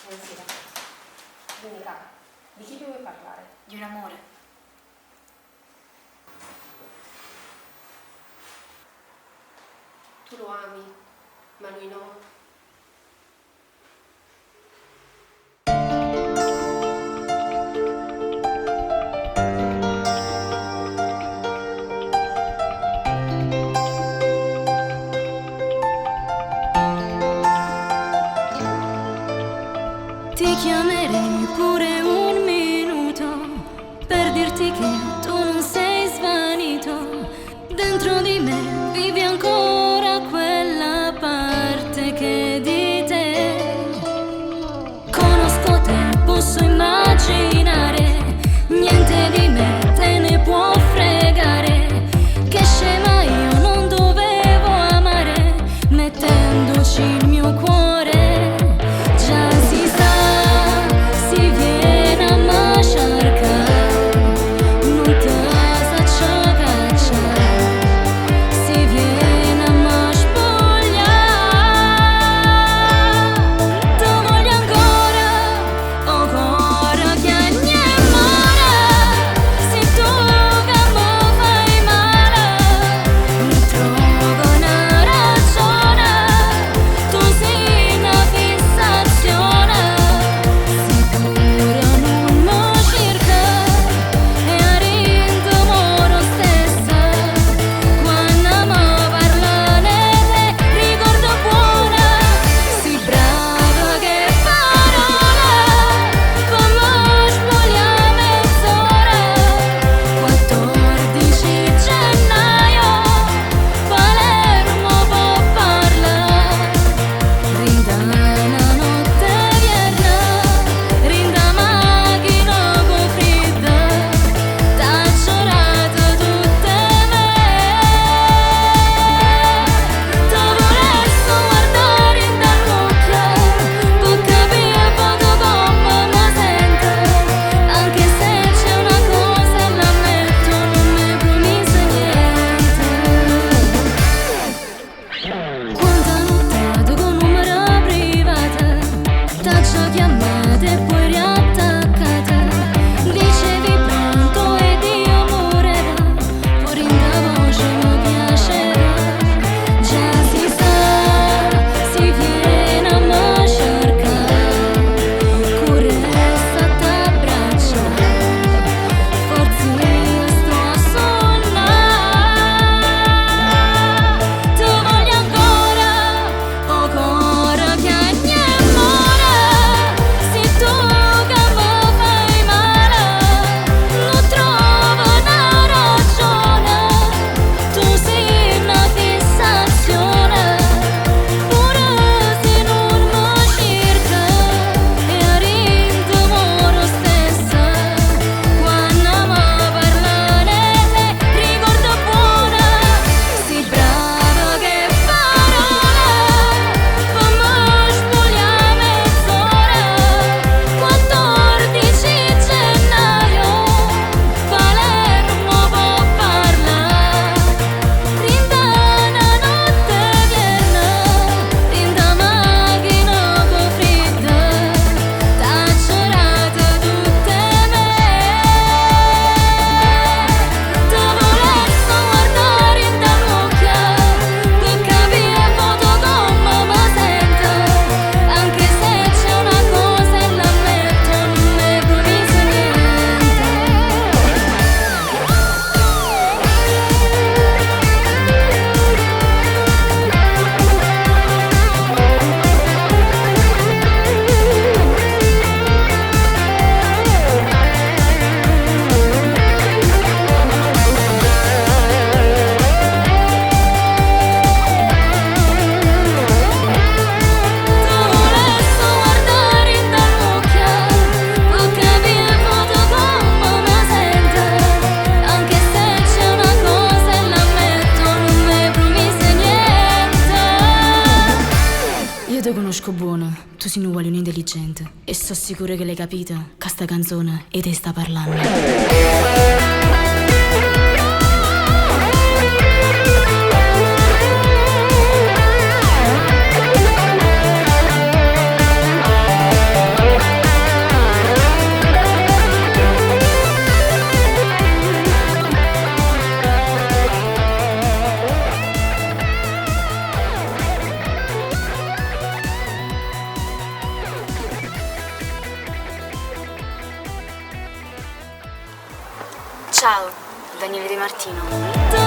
Buonasera. Quindi cara, di chi tu vuoi parlare? Di un amore. Tu lo ami, ma lui no. Ti chiamerei pure un minuto per dirti che tu non sei svanito. Dentro di me vivi ancora quella parte che di te. Conosco te, posso immaginare, niente di me te ne può fregare. Che scema, io non dovevo amare, mettendoci il mio cuore. Già si sa, si viene a mașarcar, nu te zaccia caccia, si viene a mașpolea. Te voglio ancora, ancora che ne mora. Se tu che mi fai male, non trovo una ragione. Tu sei una fissazione, sicura non mi cerca e arrendo stessa. Quando mi parlane te ricordo buona, si brava che parola, come spoglia mezz'ora. 14 gennaio, Palermo può parlare. Rinda una notte vierna, rinda macchina con fredda, t'ha giurato tutte me. Te vorresti guardare dall'occhio, per capire poco come mi sento, anche se c'è una cosa, l'ammetto, non mi promise niente. Quanta notte con numero privato, t'ha già chiamata e poi riattaccata. Dicevi pronto ed io morirò, fuori in da voce mi piacerà. Già si sa, si viene a mașarcar, corre sotto a braccia, forse io sto a sonnare. Te voglio ancora, ancora che ne mora. Se tu che mi fai male, non trovo una ragione. Tu sei una fissazione, pure se non mi cerca e arrendo stessa. Quando mi parlane te ricordo buona, si brava che parola, come spoglia mezz'ora. 14 gennaio, Palermo può parlare. Rinda una notte vierna, rinda macchina con fredda, t'ha giurato tutte me. Te vorresti guardare dall'occhio, per capire poco come mi sento, anche se c'è una cosa, l'ammetto, non mi promise niente. Te vorresti guardare dall'occhio, per capire poco come mi sento, anche se c'è una cosa, l'ammetto, non mi promise niente. Io te conosco buona, tu sei uguale un intelligente e so sicura che l'hai capita che sta canzone e te sta parlando. Ciao, Daniele De Martino. Tu